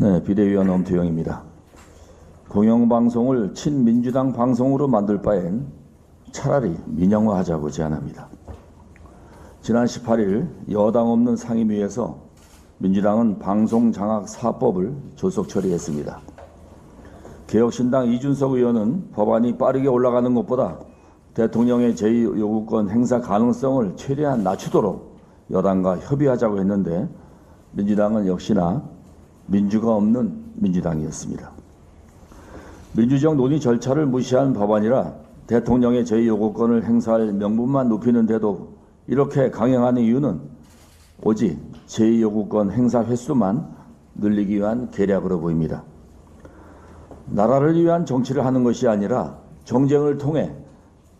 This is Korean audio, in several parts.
네, 비대위원 엄태영입니다. 공영방송을 친민주당 방송으로 만들 바엔 차라리 민영화하자고 제안합니다. 지난 18일 여당 없는 상임위에서 민주당은 방송장악4법을 졸속 처리했습니다. 개혁신당 이준석 의원은 법안이 빠르게 올라가는 것보다 대통령의 제2요구권 행사 가능성을 최대한 낮추도록 여당과 협의하자고 했는데 민주당은 역시나 민주가 없는 민주당이었습니다. 민주적 논의 절차를 무시한 법안이라 대통령의 제2요구권을 행사할 명분만 높이는데도 이렇게 강행하는 이유는 오직 제2요구권 행사 횟수만 늘리기 위한 계략으로 보입니다. 나라를 위한 정치를 하는 것이 아니라 정쟁을 통해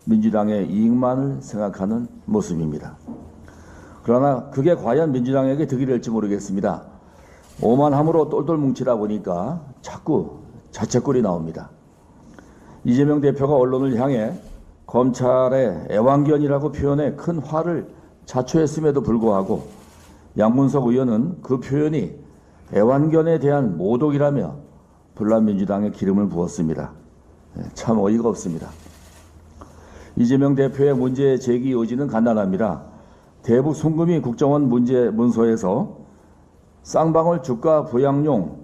민주당의 이익만을 생각하는 모습입니다. 그러나 그게 과연 민주당에게 득이 될지 모르겠습니다. 오만함으로 똘똘 뭉치다 보니까 자꾸 자책골이 나옵니다. 이재명 대표가 언론을 향해 검찰의 애완견이라고 표현해 큰 화를 자초했음에도 불구하고 양문석 의원은 그 표현이 애완견에 대한 모독이라며 불란민주당에 기름을 부었습니다. 참 어이가 없습니다. 이재명 대표의 문제 제기 요지는 간단합니다. 대북 송금이 국정원 문서에서 쌍방울 주가 부양용,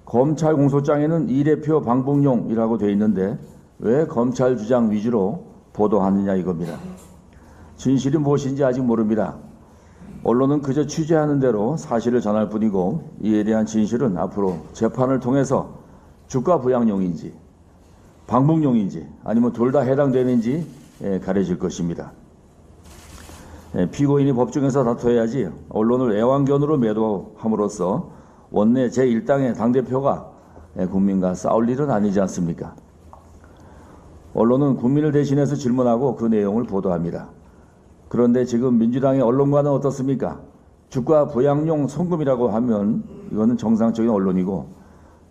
검찰 공소장에는 이 대표 방북용이라고 되어 있는데 왜 검찰 주장 위주로 보도하느냐 이겁니다. 진실이 무엇인지 아직 모릅니다. 언론은 그저 취재하는 대로 사실을 전할 뿐이고 이에 대한 진실은 앞으로 재판을 통해서 주가 부양용인지 방북용인지 아니면 둘 다 해당되는지 가려질 것입니다. 피고인이 법정에서 다퉈야지 언론을 애완견으로 매도함으로써 원내 제1당의 당대표가 국민과 싸울 일은 아니지 않습니까? 언론은 국민을 대신해서 질문하고 그 내용을 보도합니다. 그런데 지금 민주당의 언론과는 어떻습니까? 주가 부양용 송금이라고 하면 이거는 정상적인 언론이고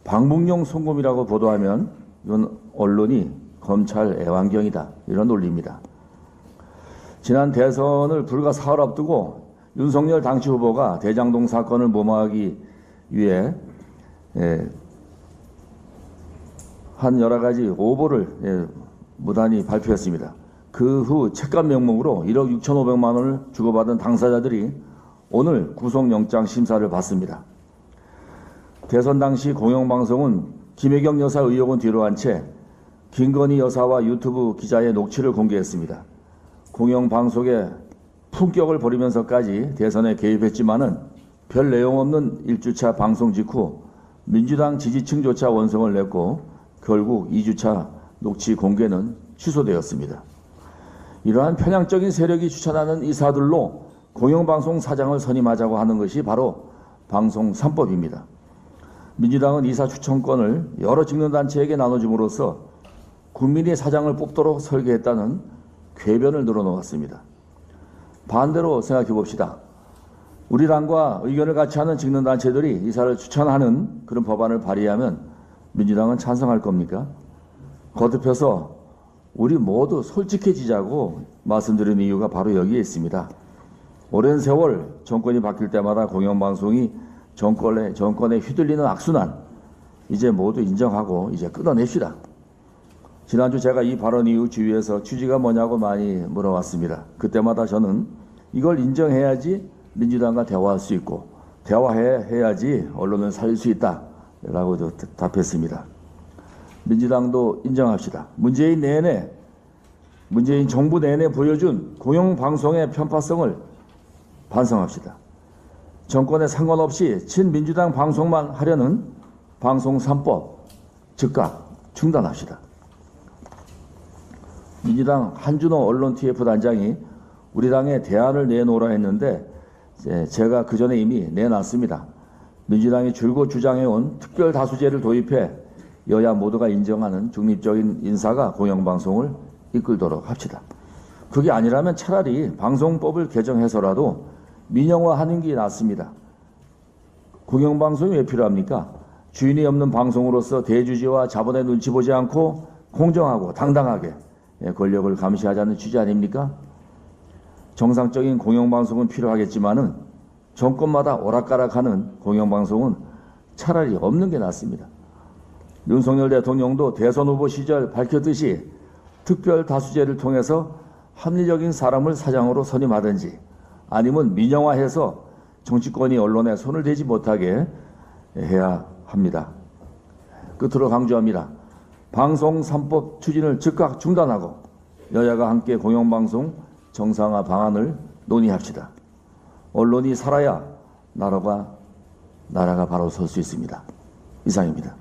방북용 송금이라고 보도하면 이건 언론이 검찰 애완견이다. 이런 논리입니다. 지난 대선을 불과 사흘 앞두고 윤석열 당시 후보가 대장동 사건을 모마하기 위해 한 여러 가지 오보를 무단히 발표했습니다. 그 후 책감 명목으로 1억 6,500만 원을 주고받은 당사자들이 오늘 구속영장 심사를 받습니다. 대선 당시 공영방송은 김혜경 여사 의혹은 뒤로한 채 김건희 여사와 유튜브 기자의 녹취를 공개했습니다. 공영방송의 품격을 버리면서까지 대선에 개입했지만은 별 내용 없는 1주차 방송 직후 민주당 지지층조차 원성을 냈고 결국 2주차 녹취 공개는 취소되었습니다. 이러한 편향적인 세력이 추천하는 이사들로 공영방송 사장을 선임하자고 하는 것이 바로 방송 3법입니다. 민주당은 이사 추천권을 여러 직능단체에게 나눠줌으로써 국민이 사장을 뽑도록 설계했다는 궤변을 늘어놓았습니다. 반대로 생각해 봅시다. 우리 당과 의견을 같이 하는 직능단체들이 이사를 추천하는 그런 법안을 발의하면 민주당은 찬성할 겁니까? 거듭해서 우리 모두 솔직해지자고 말씀드리는 이유가 바로 여기에 있습니다. 오랜 세월 정권이 바뀔 때마다 공영방송이 정권에 휘둘리는 악순환 이제 모두 인정하고 이제 끊어냅시다. 지난주 제가 이 발언 이후 주위에서 취지가 뭐냐고 많이 물어왔습니다. 그때마다 저는 이걸 인정해야지 민주당과 대화할 수 있고 대화해야지 언론을 살릴 수 있다라고 답했습니다. 민주당도 인정합시다. 문재인 정부 내내 보여준 공영방송의 편파성을 반성합시다. 정권에 상관없이 친민주당 방송만 하려는 방송 3법 즉각 중단합시다. 민주당 한준호 언론 TF 단장이 우리 당에 대안을 내놓으라 했는데 제가 그 전에 이미 내놨습니다. 민주당이 줄곧 주장해온 특별다수제를 도입해 여야 모두가 인정하는 중립적인 인사가 공영방송을 이끌도록 합시다. 그게 아니라면 차라리 방송법을 개정해서라도 민영화하는 게 낫습니다. 공영방송이 왜 필요합니까? 주인이 없는 방송으로서 대주주와 자본의 눈치 보지 않고 공정하고 당당하게 권력을 감시하자는 취지 아닙니까? 정상적인 공영방송은 필요하겠지만은 정권마다 오락가락하는 공영방송은 차라리 없는 게 낫습니다. 윤석열 대통령도 대선 후보 시절 밝혔듯이 특별 다수제를 통해서 합리적인 사람을 사장으로 선임하든지 아니면 민영화해서 정치권이 언론에 손을 대지 못하게 해야 합니다. 끝으로 강조합니다. 방송 3법 추진을 즉각 중단하고 여야가 함께 공영방송 정상화 방안을 논의합시다. 언론이 살아야 나라가 바로 설 수 있습니다. 이상입니다.